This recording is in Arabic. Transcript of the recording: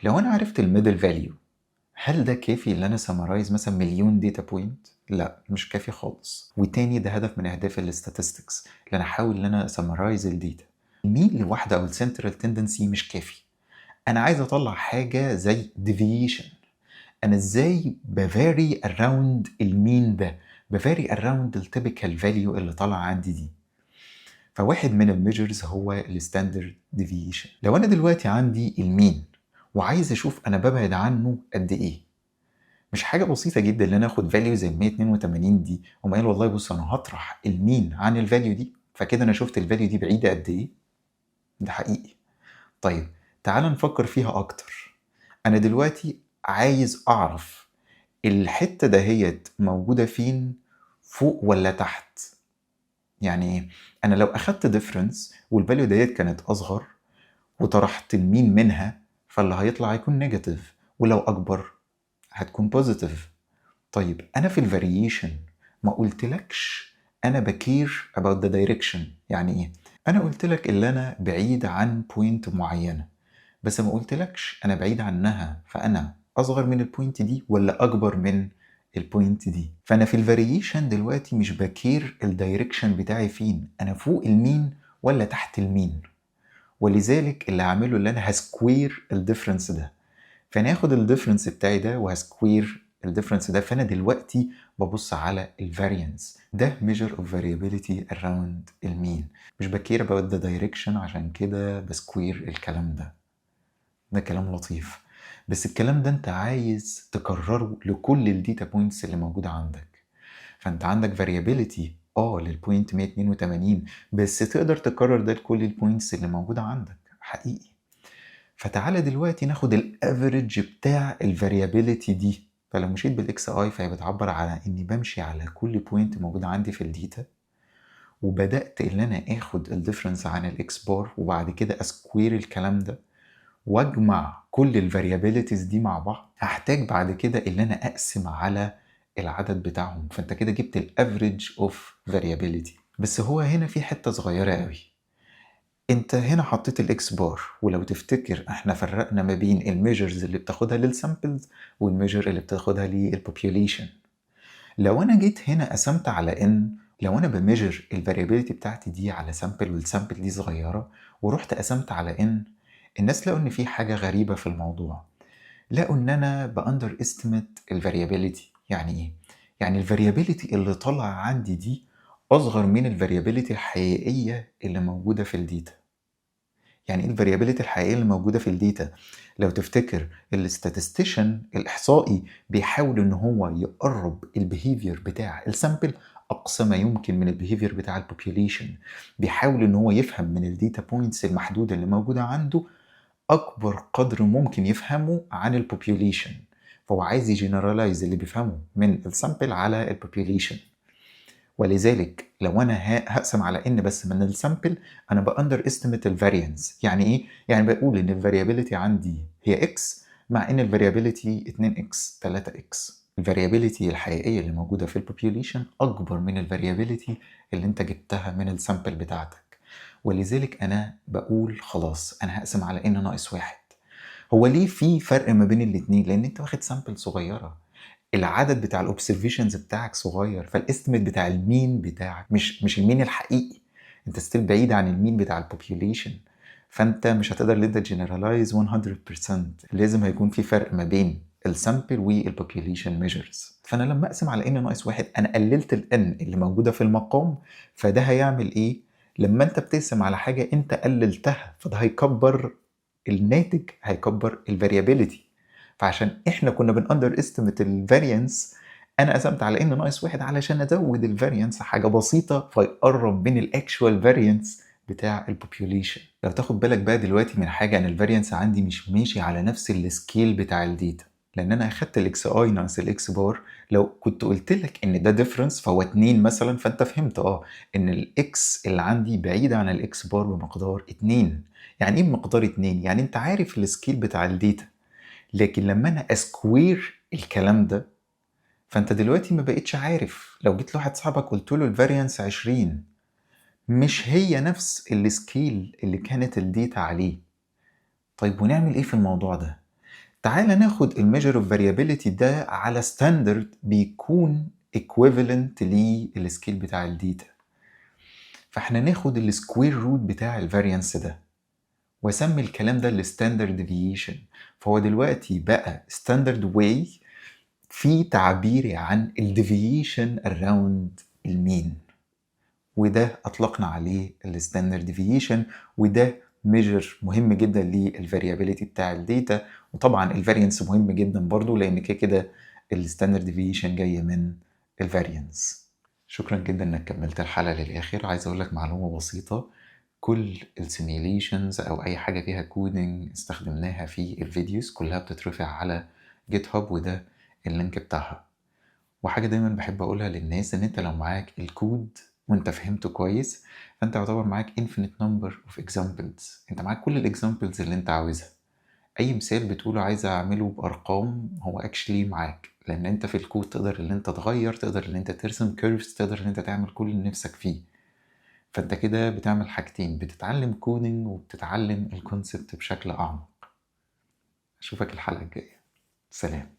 لو انا عرفت الميدل فاليو، هل ده كافي ان انا سمرايز مثلا مليون داتا بوينت؟ لا، مش كافي خالص. وتاني، ده هدف من اهداف الاستاتستكس، ان انا احاول ان انا سمرايز الداتا. المين لوحده او السنترال تندنسي مش كافي. انا عايز اطلع حاجه زي deviation. انا ازاي بفاري اراوند المين ده، بفاري اراوند التيبيكال فاليو اللي طالعه عندي دي. فواحد من الميجرز هو الستاندرد ديفيشن. لو انا دلوقتي عندي المين وعايز اشوف انا ببعد عنه قد ايه، مش حاجه بسيطه جدا ان انا اخد فاليو زي 182 دي وما قال والله بص انا هطرح المين عن الفاليو دي فكده انا شفت الفاليو دي بعيده قد ايه. ده حقيقي. طيب تعال نفكر فيها اكتر. انا دلوقتي عايز اعرف الحته دهيت موجوده فين، فوق ولا تحت. يعني ايه؟ انا لو اخدت ديفرنس والفاليو ديت كانت اصغر وطرحت المين منها، فاللي هيطلع هيكون نيجاتيف، ولو اكبر هتكون بوزيتيف. طيب انا في الفاريشن ما قلتلكش انا بكير about the direction. يعني ايه؟ انا قلتلك اللي انا بعيد عن بوينت معينة، بس ما قلتلكش انا بعيد عنها فانا اصغر من البوينت دي ولا اكبر من البوينت دي. فانا في الفاريشن دلوقتي مش بكير الدايركشن بتاعي فين، انا فوق المين ولا تحت المين. ولذلك اللي هعمله اللي انا هسكوير الديفرنس ده. فانا هاخد الديفرنس بتاعي ده وهسكوير الديفرنس ده، فانا دلوقتي ببص على الفاريانس. ده measure of variability around المين. مش بكير about the direction، عشان كده بسكوير الكلام ده. ده كلام لطيف، بس الكلام ده انت عايز تكرره لكل الداتا بوينتس اللي موجودة عندك. فانت عندك variability للبوينت 182، بس تقدر تكرر ده لكل البوينتس اللي موجودة عندك حقيقي. فتعالى دلوقتي ناخد الافريج بتاع الفاريابيليتي دي. فلو مشيت بالاكس اي فهي بتعبر على اني بمشي على كل بوينت موجودة عندي في الداتا، وبدأت ان انا اخد الديفرنس عن الاكس بار وبعد كده اسكوير الكلام ده واجمع كل الفاريابيليتيز دي مع بعض. هحتاج بعد كده ان انا اقسم على العدد بتاعهم، فانت كده جبت الافريج اوف فاريابيليتي. بس هو هنا في حتة صغيرة قوي. انت هنا حطيت الاكس بار، ولو تفتكر احنا فرقنا ما بين الميجرز اللي بتاخدها للسامبلز والميجر اللي بتاخدها للبوبيوليشن. لو انا جيت هنا قسمت على ان، لو انا بميجر الفاريابيليتي بتاعتي دي على سامبل والسامبل دي صغيره ورحت قسمت على ان، الناس لقوا ان في حاجه غريبه في الموضوع. لقوا ان انا باندر استيميت الفاريابيليتي. يعني ايه؟ يعني الفاريابيليتي اللي طالعه عندي دي اصغر من الفاريابيليتي الحقيقيه اللي موجوده في الداتا. يعني ايه الفاريابيليتي الحقيقيه اللي موجوده في الداتا؟ لو تفتكر الاستاتستيشن الاحصائي بيحاول ان هو يقرب البيهيفير بتاع السامبل اقصى ما يمكن من البيهيفير بتاع البوبيوليشن. بيحاول ان هو يفهم من الداتا بوينتس المحدوده اللي موجوده عنده اكبر قدر ممكن يفهمه عن البوبيوليشن. فهو عايز يجنرالايز اللي بيفهمه من السامبل على البوبيوليشن. ولذلك لو انا هقسم على ان بس من السامبل، انا باندر استيميت الفاريانس. يعني ايه؟ يعني بقول ان الفاريابيليتي عندي هي اكس، مع ان الفاريابيليتي 2 اكس 3 اكس. الفاريابيليتي الحقيقيه اللي موجوده في البوبيوليشن اكبر من الفاريابيليتي اللي انت جبتها من السامبل بتاعتك. ولذلك انا بقول خلاص انا هقسم على ان ناقص واحد. هو ليه في فرق ما بين الاتنين؟ لان انت واخد سامبل صغيره، العدد بتاع الاوبسرفيشنز بتاعك صغير، فالاستيميت بتاع المين بتاعك مش المين الحقيقي. انت ستيل بعيد عن المين بتاع البوبيوليشن، فانت مش هتقدر ان انت جنرالايز 100%. لازم هيكون في فرق ما بين السامبل والبوبيوليشن ميجرز. فانا لما اقسم على ان ناقص واحد انا قللت الان اللي موجوده في المقام. فده هيعمل ايه؟ لما انت بتقسم على حاجه انت قللتها فده هيكبر الناتج، هيكبر الفاريابيليتي. فعشان احنا كنا بنأندر استيميت الفاريانس، انا قسمت على ان ناقص واحد علشان ازود الفاريانس حاجه بسيطه فيقرب من الاكشوال فاريانس بتاع البوبيوليشن. لو تاخد بالك بقى دلوقتي من حاجه، ان الفاريانس عندي مش ماشي على نفس السكيل بتاع الداتا، لان انا اخدت الاكس اي ناقص الاكس بار. لو كنت قلت لك ان ده ديفرنس فهو 2 مثلا، فانت فهمت ان الاكس اللي عندي بعيد عن الاكس بار بمقدار 2. يعني ايه بمقدار 2؟ يعني انت عارف السكيل بتاع الداتا، لكن لما انا اسكوير الكلام ده فانت دلوقتي ما بقتش عارف. لو جيت لواحد صاحبك قلت له الفاريانس 20، مش هي نفس السكيل اللي كانت الداتا عليه. طيب ونعمل ايه في الموضوع ده؟ تعال ناخد الميجر اوف فاريابيليتي ده على ستاندرد بيكون equivalent للسكيل بتاع الداتا. فاحنا ناخد السكوير روت بتاع الفاريانس ده واسمي الكلام ده الستاندرد ديفيشن. فهو دلوقتي بقى ستاندرد واي في تعبيري عن الديفيشن اراوند المين، وده اطلقنا عليه الستاندرد ديفيشن. وده ميجر مهم جدا للفاريابيليتي بتاع الداتا. وطبعا الفاريانس مهم جدا برضو، لان كده الستاندرد ديفيشن جايه من الفاريانس. شكرا جدا انك كملت الحلقه للاخر. عايز اقول لك معلومه بسيطه: كل السيميليشنز او اي حاجه فيها كودينج استخدمناها في الفيديوز كلها بتترفع على جيت هاب، وده اللينك بتاعها. وحاجه دايما بحب اقولها للناس ان انت لو معاك الكود وانت فهمته كويس، فانت يعتبر معاك infinite number of examples. انت معاك كل الاكزامبلز اللي انت عاوزها. اي مثال بتقوله عايز اعمله بارقام هو اكشلي معاك، لان انت في الكود تقدر ان انت تغير، تقدر ان انت ترسم كيرفز، تقدر ان انت تعمل كل اللي نفسك فيه. فانت كده بتعمل حاجتين: بتتعلم كودينج وبتتعلم الكونسبت بشكل اعمق. اشوفك الحلقة الجاية. سلام.